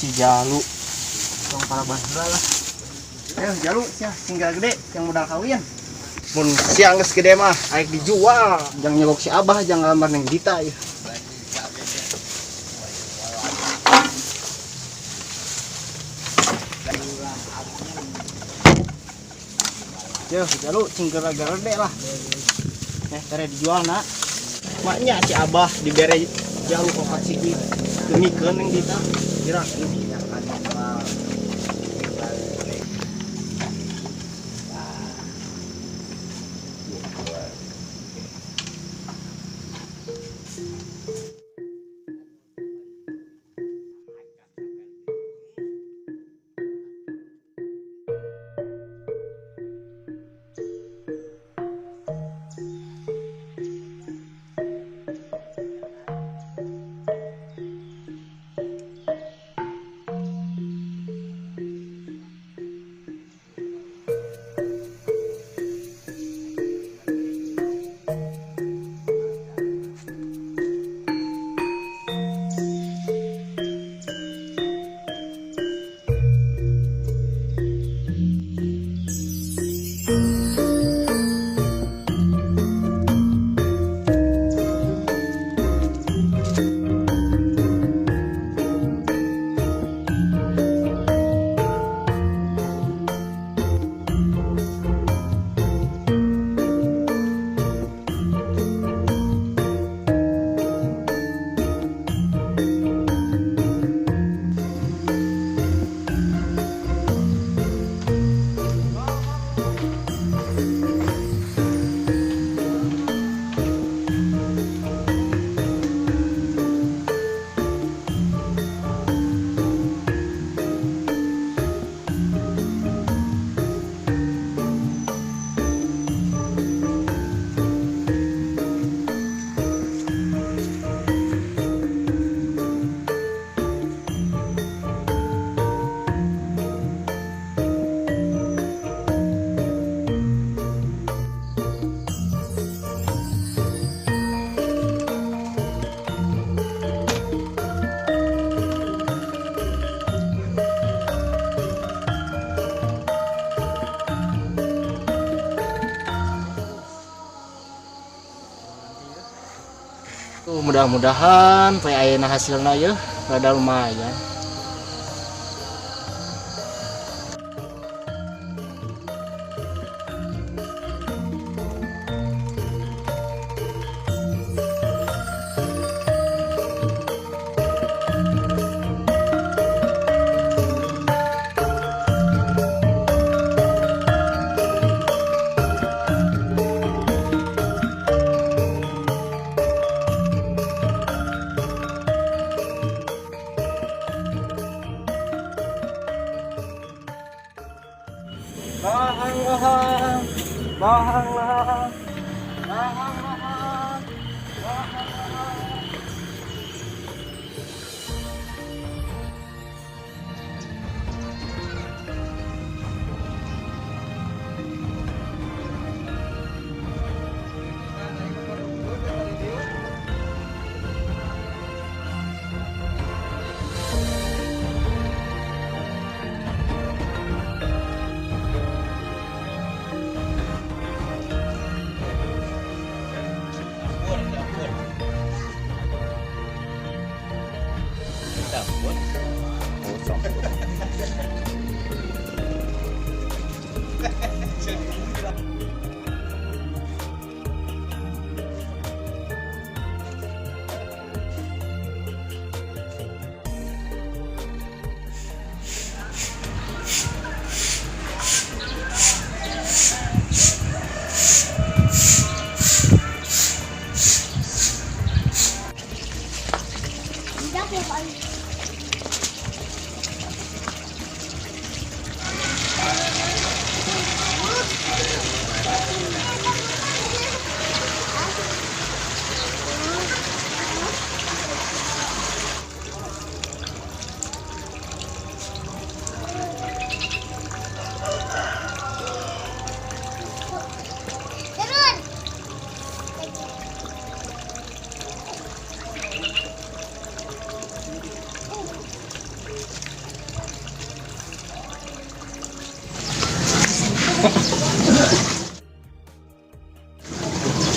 Si Jalu yang para bandra lah. Jalu sia tinggal gede yang modal kawin. Mun siang geus gede mah aek dijual, jangan nyogok si Abah, jangan ngambar neng Dita ya. Jalu cingger gede lah. Tere dijual nak. Maknya si Abah dibere Jalu kopat siki gemikeun neng Dita. Kira ini yang akan jual. Mudah-mudahan ayeuna hasilna ya rada lumayan. Bahang.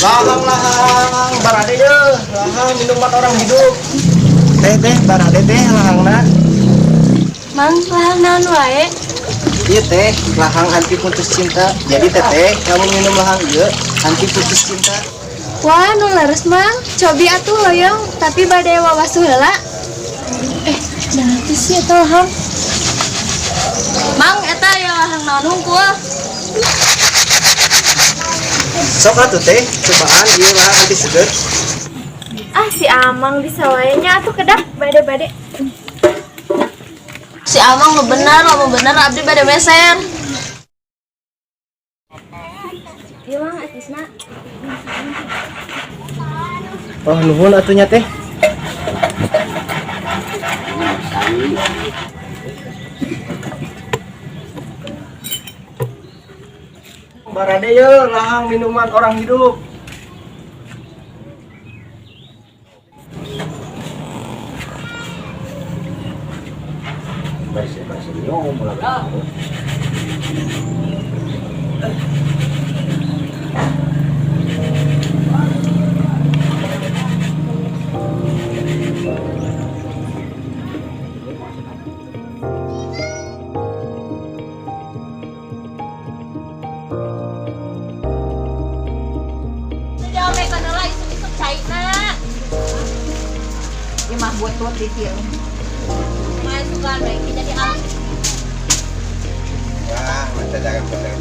Lahang barade deh, lahang minuman orang hidup. Teh barade teh lahangna. Mang, lahang naon wae? Iya teh, lahang anti putus cinta. Jadi teteh, kamu minum lahang ieu anti putus cinta. Wah, nu leres Mang. Cobi atuh hoyong, tapi bade wawas heula. Nah sih eta lahang. Mang, eta ya lahang naon hungkul? Sok atuh teh, cobaan ieu lahang anti seger. Ah, si Amang bisa wae nya atuh kedak bade-bade. Si Amang lu bener, lamun bener abdi bade meser. Ieu Mang atisna. Oh, nuhun atunya teh. Barade yeuh, lahang minuman orang hidup. Mah buat di film. Masukkan baik jadi alam. Wah, mata jangan benar.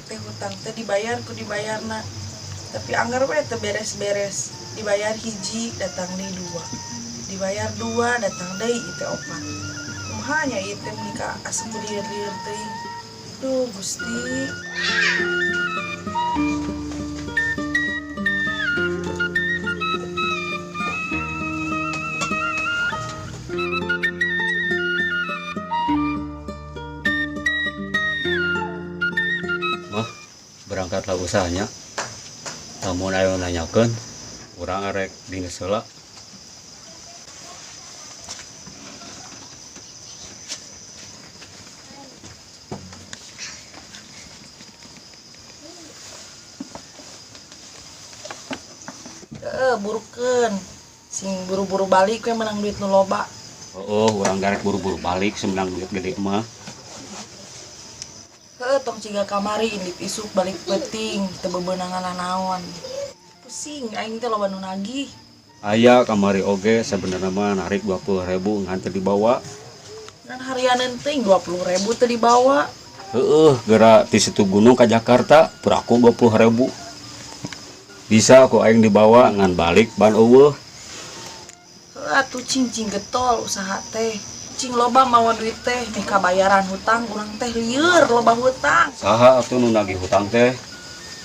Teh hutang teh dibayarna tapi anggar we teh beres-beres dibayar hiji datang deui dua dibayar dua datang deui teh opat kumaha ieu teh menika asup lieur-lieur teuing duh Gusti. Berangkatlah usahanya. Namun ayo nanyakan, orang arek dinas heula. Burukeun sing buru-buru balik we menang duit nu loba. Oh, orang garek buru-buru balik semenang duit gede mah. Tong ciga kamari indip isuk balik peting teu bebeunangan naon. Pusing aing teh loba nu nagih. Aya kamari oge sebenarnya mah narik 20.000 ngan teu dibawa. Ngan harianeun teuing 20.000 teu dibawa. Heueuh, geura ti situ gunung ka Jakarta puraku 20.000. Bisa aku aing dibawa ngan balik ban eueuh. Atuh cing getol usaha teh. Cing loba mawa duit teh, mika bayaran hutang urang teh lieur loba hutang. Saha atuh nu nagih hutang teh?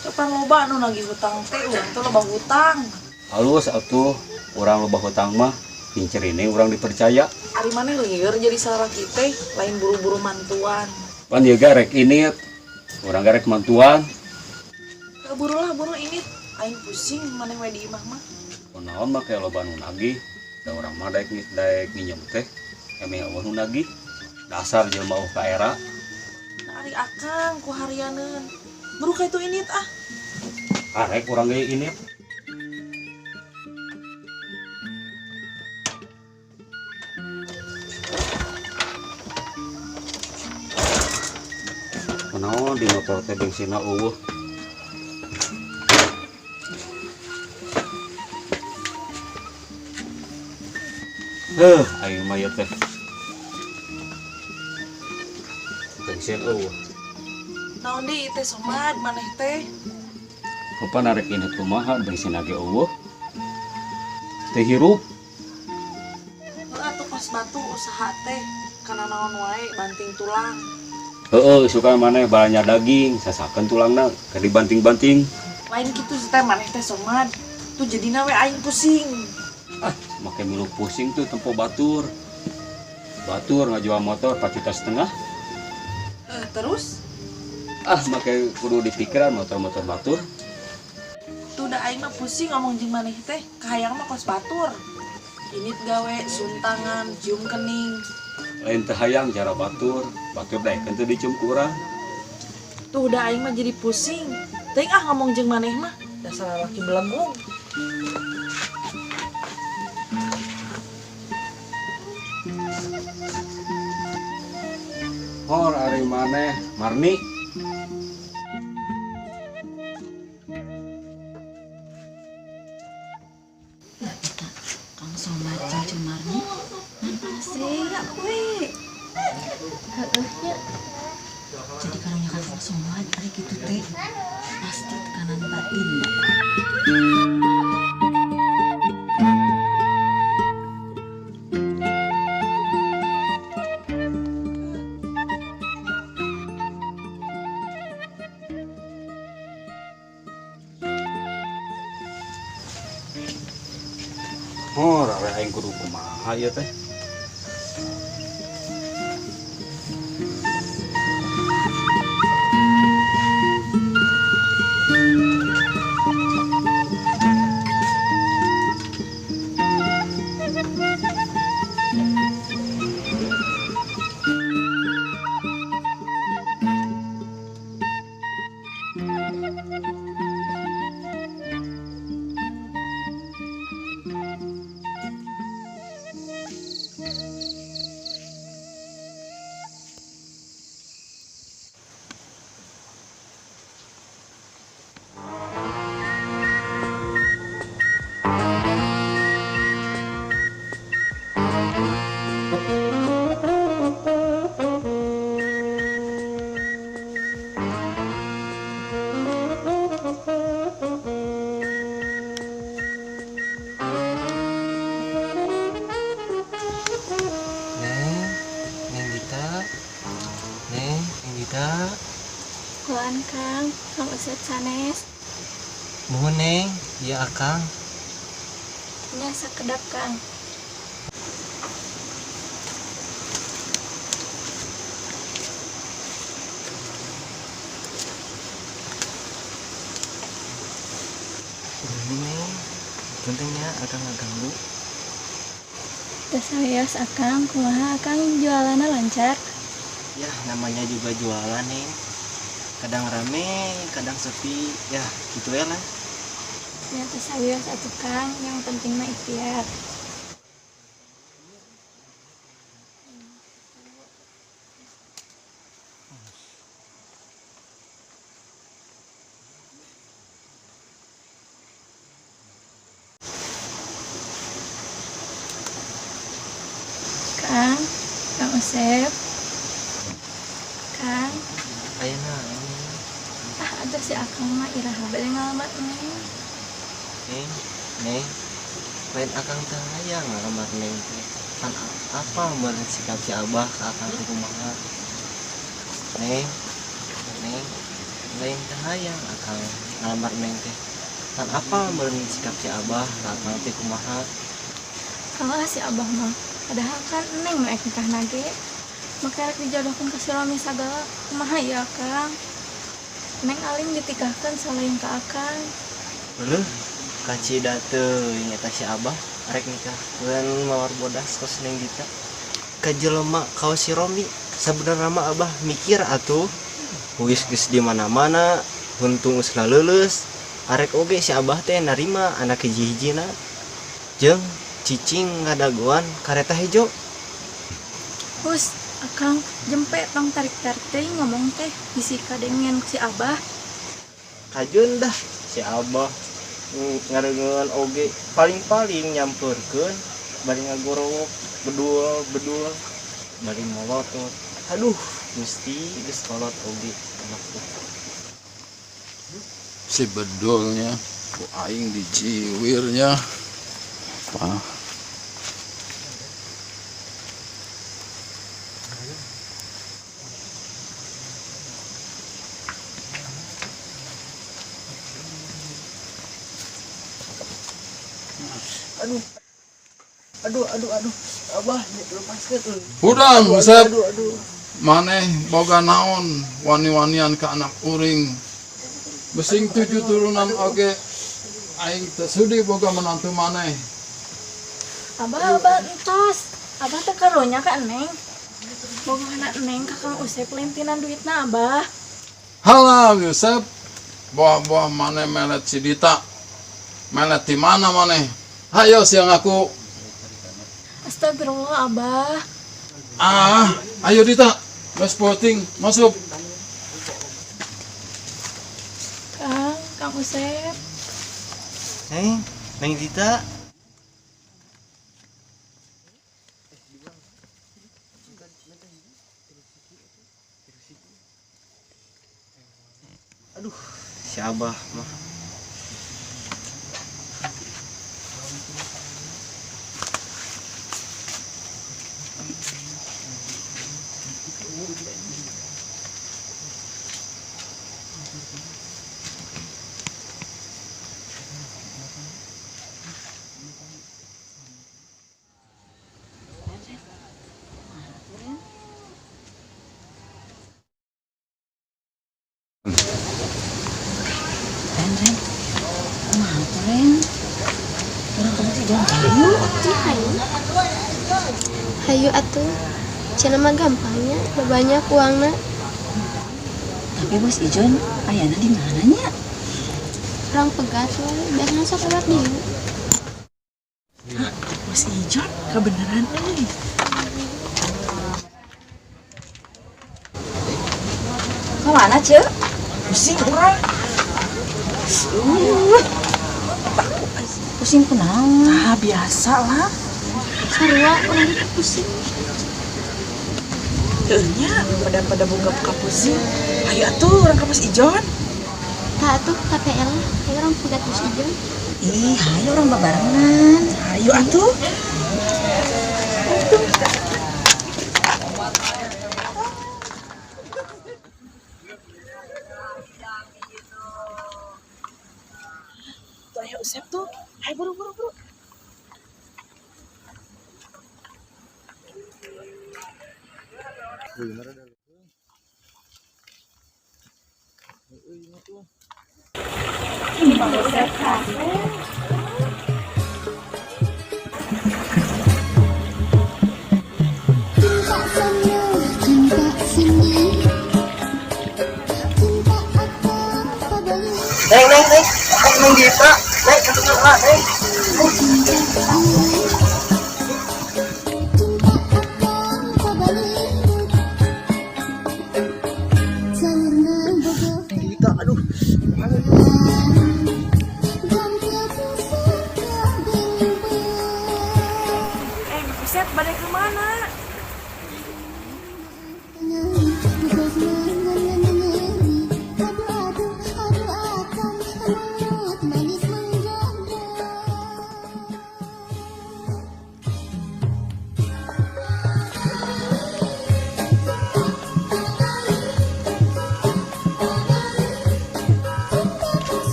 Kapan loba nu nagih hutang teh, urang teh loba hutang. Halus atuh, urang loba hutang mah pincer ini urang dipercaya. Ari maneh lieur jadi salaki teh, lain buru-buru mantuan. Pan ieu garek ini urang garek mantuan. Buru ini aing pusing maneh we di imah mah. Kunaon mah kayak loba nu nagih, da urang mah daek minjem teh. Kami eueuh nu nagih. Dasar jelema eueuh ka era. Nah ari akang ku harianeun. Buru ka itu init ah. Arek urang ge ini. Kunaon di motor teh bensinna eueuh. Ayo mah ieu teh. Bensin eueuh. Naon deui teh somad maneh teh? Kapan arek ini kumaha bensin lagi eueuh. Teh hirup. Atuh kos batu usaha teh kana naon wae banting tulang. Heeh, suka maneh balanya daging, sasakeun tulangna keur dibanting-banting. Lain kitu teh maneh teh somad. Tuh jadina we aing pusing. Make milu pusing tuh tempo batur. Batur ngajual motor 4,5 juta. Terus Make kudu dipikiran motor-motor batur. tuh udah aing mah pusing ngomong jeung maneh teh, kahayang mah kos batur. Init gawe suntangan, cium kening. Lain teh hayang cara batur daekeun teh dicium ku urang. Tuh udah aing mah jadi pusing. Teuing ngomong jeung maneh mah, dasar laki belegung. Hor ari maneh, Marni. Kang Somad jeung Cumarni ngan pasea we. Heeh nya. Jadi karunya Kang Somad ari kitu teh pasti tekanan batin. Hor ari aing kudu kumaha ieu teh? Kuan Kang Usep sanes. Nuhun Neng, ieu Akang. Nya sakedap Kang. Ini Neng, pentingnya Akang ngaganggu. Teu sawios Akang, kumaha Akang jualanna lancar? Ya namanya juga jualan Neng. Kadang rame, kadang sepi, ya gitu ya lah. Ya teu sawios atuh Kang, yang penting mah ikhtiar. Kang Usep. Kang, Ayeuna ada si Akang mah iraha bade ngalamat Neng. Neng, lain akang teh hayang ngalamar neng teh. Kan apa meureun sikap si abah ka akang teh kumaha? Neng, neng, lain teh hayang akang ngalamar neng teh. Kan apa meureun sikap si abah ka akang teh kumaha? Kalah si abah mah. Padahal kan neng naik nikah nage. Maka rek dijodohkeun ka si Romi sagala. Kumaha ya Kang? Neng aling ditikahkeun salain ka akang. Heuh, kacida teu nyata si abah rek nikahkeun mawar bodas kos neng Dita. Ka jelema kaos si Romi sabenerna mah abah mikir atuh. Wis geus di mana-mana, huntung geus leuleus. Arek oge si abah teh narima anak hiji-hijina. Jeung cicing ngadaguan kareta hejo. Hus, akang jempe tong tarik-tarik teh ngomong teh bisi kadengen si abah. Kajeun dah si abah ngarengeun oge paling-paling nyampeurkeun bari ngagorowok bedul bari molotot. Aduh, mesti geus kolot oge anak teh. Si bedulnya ku aing dijiwirnya ah. Aduh, abah lepaskeun tuh. Hudang Sep Aduh. maneh boga naon wani-wanian ke anak uring besing 7 turunan oge aing teu sudi boga menantu maneh. Abah entos. Abah teh karunya ka Neng. Boga anak Neng ka Kang Usep lintinan duitna Abah. Halah Yusep, boah-boah maneh melet si Dita. Melet di mana maneh? Hayo siang aku. Astagfirullah Abah. Ayo Dita, geus poting masuk. Kang Usep. Neng Dita. Aduh, si abah mah. Ren, kumaha tuh Ren? Urang kamu sih jangan hayu. Hayu atuh. Cenah mah gampangnya, banyak uangna. Tapi bos Ijon, ayana di mana nya? Orang pegat we, biasanya sok lewat dieu. Bos Ijon, kebenaran euy. Kemana cek? Pusing urang. Pusing kunaon? Biasa lah. Sarua orang itu pusing. Nya pada buka pusing. Ayo atuh orang kampus Ijon. Tah atuh KPL, ayo orang pegat bus ijon. Ih, ayo orang babarengan. Ayo atuh. Tuh ayo Usep tuh. Ayo buru. Neng Dita, neng kedengeran neng. Neng Dita, aduh. Usep balik kemana?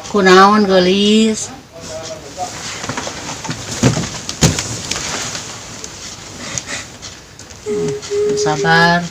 Kunaon gelis? Sabar.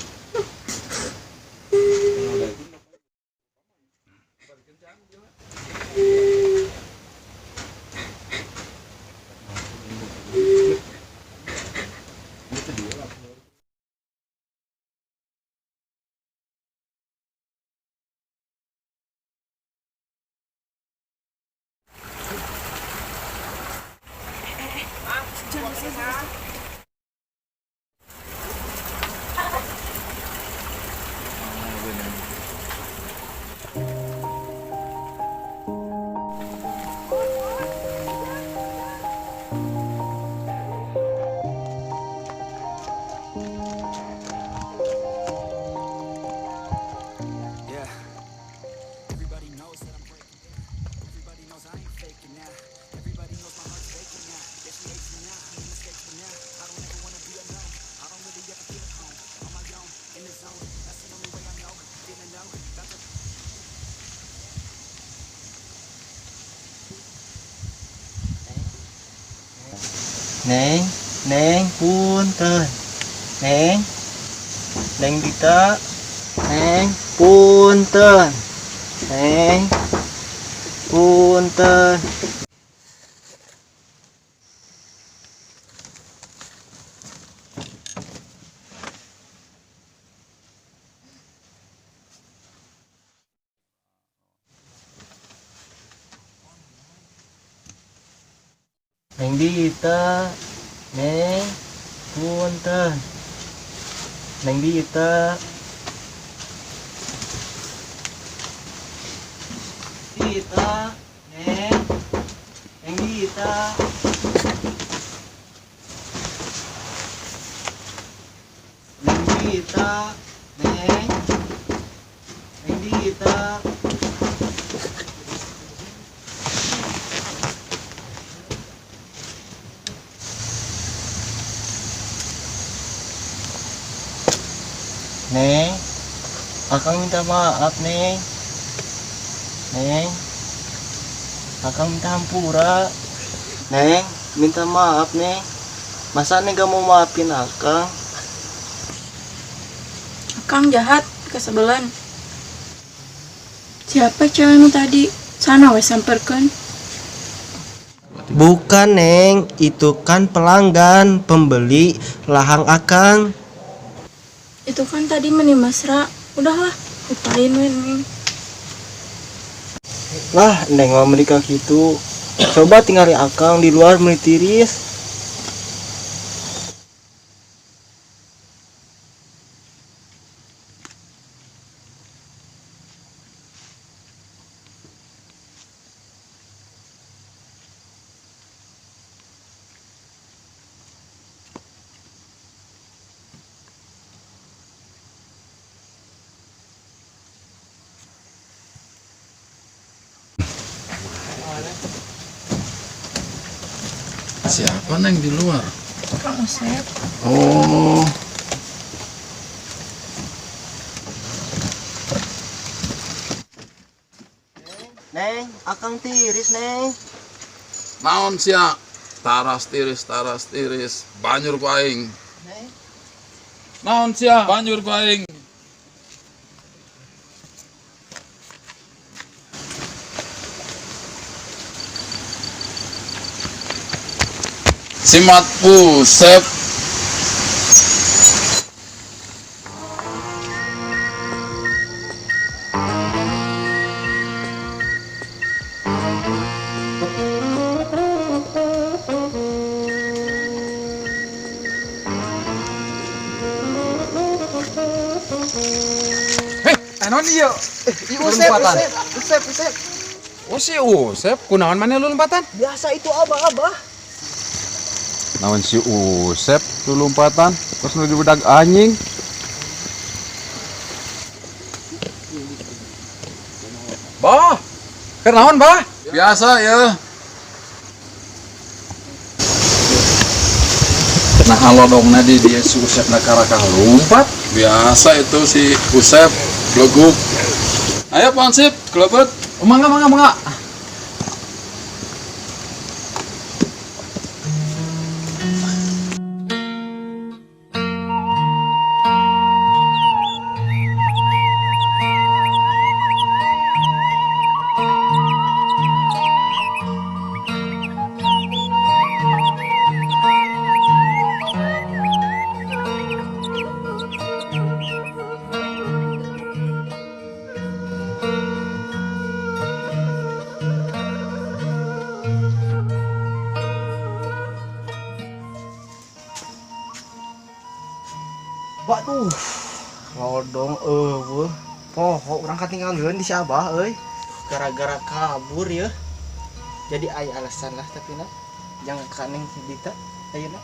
Neng punten. Neng Dita. Neng punten. Neng punten. Neng Dita. Neng punten. Neng Dita. Dita. Neng Dita. Neng Dita. Neng Dita. Neng, akang minta maaf, Neng. Neng, akang minta hampura. Neng, minta maaf, Neng. Masa Neng gak mau maafin akang? Akang jahat, kesebelan. Siapa cewekmu tadi? Sana wes samperkeun. Bukan, Neng. Itu kan pelanggan, pembeli lahang akang. Itu kan tadi meni mesra. Udahlah, lupain we Neng. Lah, Neng mah menikah gitu. Coba tinggali akang di luar menitiris. Siapa Neng di luar? Kang Usep. Oh, Neng, akang tiris, Neng. naon sia? Taras tiris, banjur ku aing. Neng. Naon sia? Banjur ku aing. Simat Usep. Anon iya. Usep. Oh si Usep, kunaon mana lompatan? Biasa itu abah. Naon si Usep lompatan? Pas nuju budak anjing. Bah, kenaon bah? Biasa ya. Nah alodongna di dia si Usep nakarakah lompat. Biasa itu si Usep, gleguk. Ayo Pansip, kelebet. Mangga. lodong eueuh. Poho urang katinggalan di si Abah euy. Gara-gara kabur ya. Jadi aya alasan lah tapi na. Jangan kaneng dita ayeuna.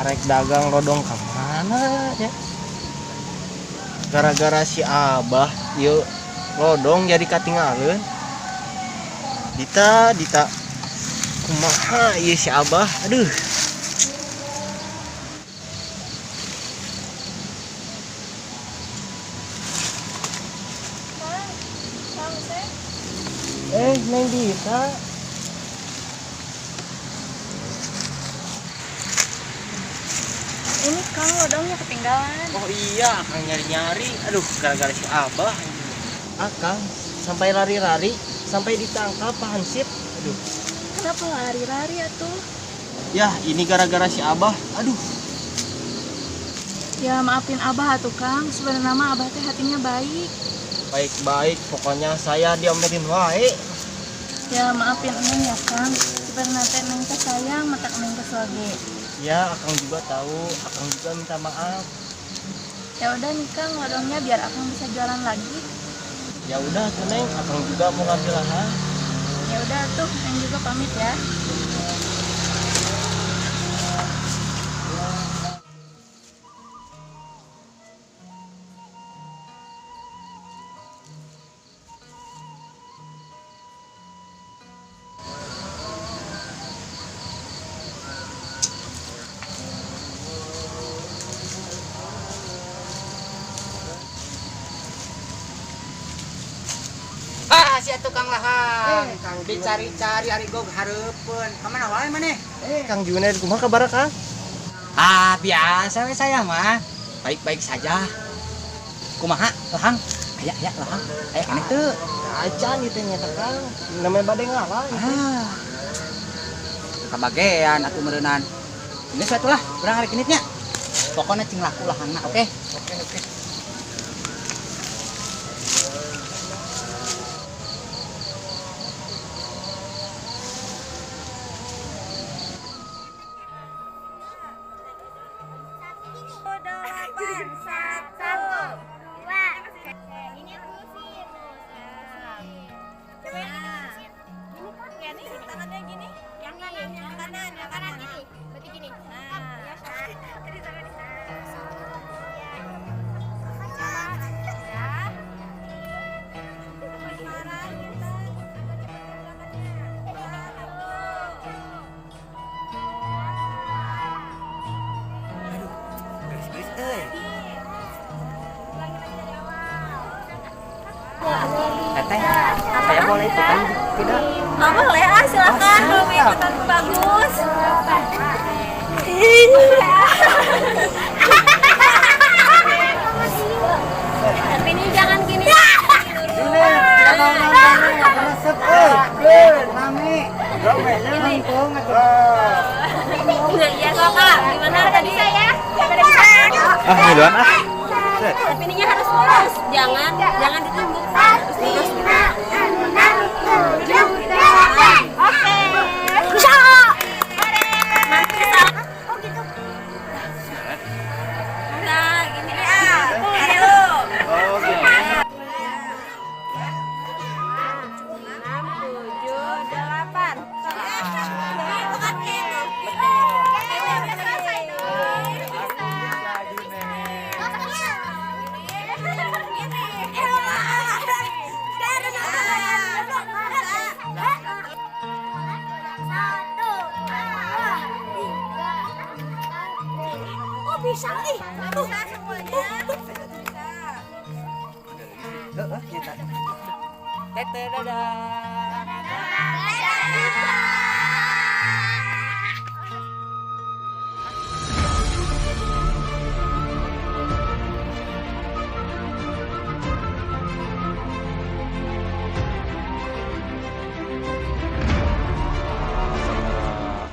Arek dagang lodong kemana ya? Gara-gara si Abah yuk lodong jadi katinggalin. Dita kumaha ieu si Abah, aduh. Neng Dita. Ini Kang lodongnya ketinggalan. Oh iya, Akang nyari-nyari. Aduh, gara-gara si Abah. Akang sampai lari-lari, sampai ditangkap Pak Hansip. Aduh. Kenapa lari-lari atuh? Ya, ini gara-gara si Abah. Aduh. Ya maafin Abah atuh Kang. Sebenarnya mah Abah teh hatinya baik. Baik-baik, pokoknya saya diomelin wae. Ya maafin Neng ya Kang. Sebenarnya teh Neng teh sayang mata Neng kesel ge. Ya, Akang juga tahu. Akang juga minta maaf. Ya udah nih Kang lodongnya biar Akang bisa jualan lagi. Ya udah tuh Neng, Akang juga mau ngambil lahan. Ya udah tuh Neng juga pamit ya. Si tukang lahan, dicari-cari hari gog hareupeun. Kamana wae maneh? Kang Junaid, kumaha kabar Kang? Biasa we saya mah. Baik-baik saja. Kumaha lahang? Aya lahang. Aya keneh teu? Acan gitu nya Kang. Namanya bade ngalah. Kabagean atuh meureunnan. Ini suatu lah, urang hari kinitnya. Pokoknya cing laku lahangna, oke? Oke. Teteh, saya boleh ikutan tidak? Boleh silakan kalau mau ikutan bagus. Tapi ini jangan gini. Iya kakak, gimana tadi saya? Duluan Tapi ininya harus lurus, jangan ditumbuk. Harus lurus. Oke. Bisa. Oh gitu. Nah, gini ya. Ayo. Oh, gitu. 6, 7, 8. bisa ih. Aduh. Bisa semuanya. Bisa. Heeh, nyata. Tete dadah.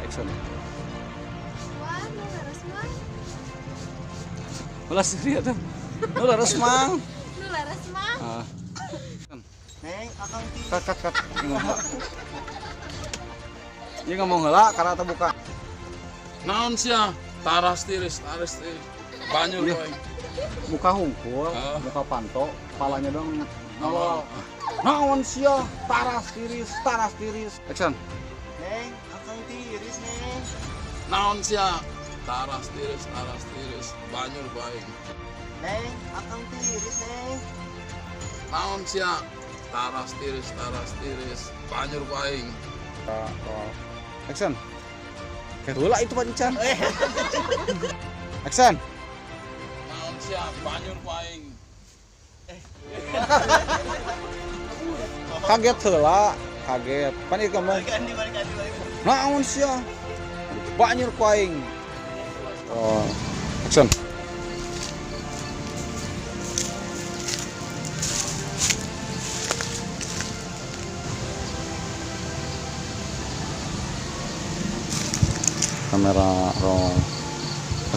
Action. Ulas dia tuh. Ulah resmang. Lu laras mah. Ah, Neng, akang ti. kat. Ini ngomong heula karena terbuka. Naon sia? Taras tiris. Banyur Iya. poe. Muka hungkul, Ah. muka panto, kepalanya dong nolol. Naon sia? Taras tiris. Action. Neng, akang tiris neng. Naon sia? Taras tiris. Banyur poe. Neng, akang tiris neng. Naon sia? Taras tiris. Banyur poe. Action. Kayak heula itu pancan. Action. Naon sia? Banyur poe. Kaget heula, kaget. Pan ieu ngomong. Naon sia? Banyak ku aing. Oh, action. Kamera roll.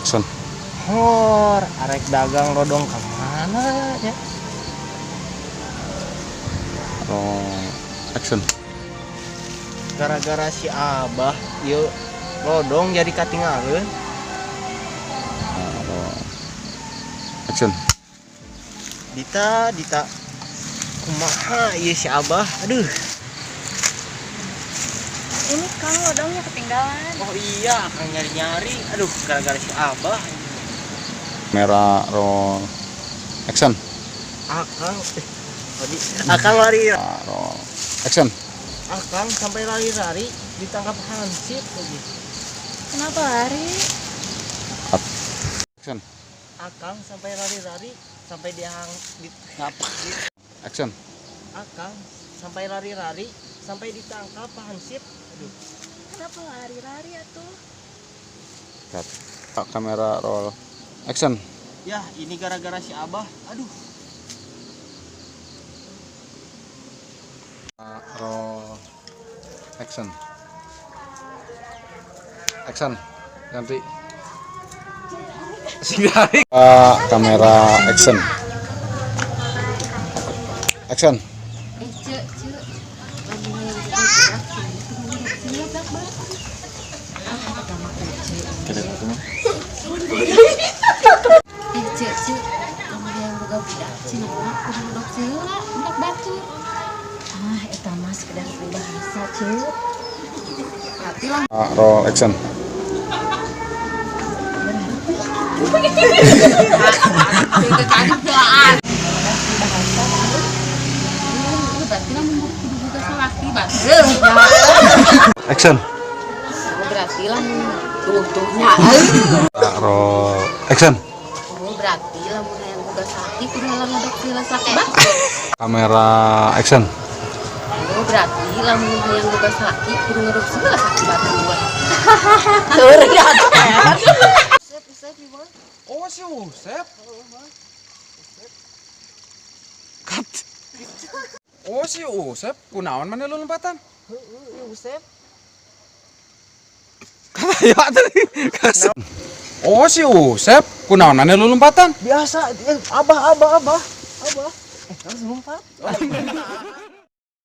Action. Hor, arek dagang lodong kemana ya? Roll. Action. Gara-gara si Abah, yuk lodong jadi katingalun. Roll. Action. Dita, kumaha ieu si Abah? Aduh. Ini Kang lodongnya ketinggalan. Oh iya, akang nyari-nyari. Aduh, gara-gara si Abah. Kamera roll. Action. Akang, akang lari, Roll. Action. akang sampai lari-lari ditangkap hansip lagi. Kenapa lari? Action. Akang sampai lari-lari sampai Action. akang sampai lari-lari sampai ditangkap hansip. Aduh, Kenapa lari-lari atuh? Cut. Kamera roll. Action. ya ini gara-gara si Abah. Aduh. Roll. Action. Action. Ganti. Kamera action. Action. Roll action. Action. Berarti lah tuh-tuhnya. Roll action. Berarti lah mun yang boga sakit kudu halang ngadok sila sakit. Kamera action. Berarti lah mun yang boga sakit kudu ngadok sila sakit batuan. Oh, si Usep. Kat. Oh, si Usep. Kunaon mana lu lompatan? Usep. Kaya tadi. Oh, si Usep. Kunaon mana lu lompatan? Biasa, Abah. Langsung lompat.